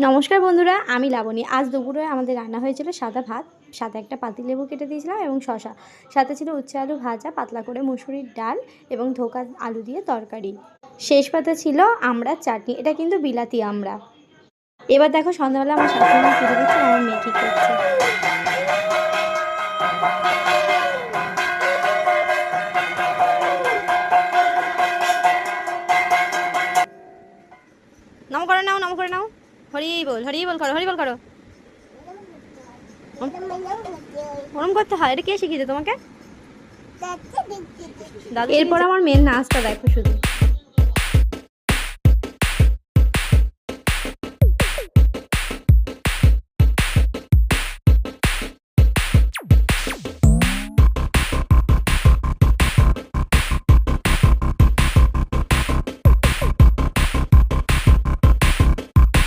নমস্কার বন্ধুরা, আমি লাবণী। আজ দুপুরে আমাদের রান্না হয়েছিল সাদা ভাত, সাথে একটা পাতিলেবু কেটে দিয়েছিলাম এবং শশা, সাথে ছিল উচ্ছে আলু ভাজা, পাতলা করে মুসুরির ডাল এবং ধোকা আলু দিয়ে তরকারি। শেষ পাতে ছিল আমড়ার চাটনি, এটা কিন্তু বিলাতি আমড়া। এবার দেখো সন্ধ্যাবেলা আমার শাশুড়ি পুজো দিচ্ছে, আমার মেয়ে কী করছে। নম করে নাও, নম করে নাও। হরি বল করো, হরি বল করো। ওরম করতে হয়, এটা কে শিখিয়েছে তোমাকে? এরপর আমার মেয়ের নাচটা দেখো শুধু।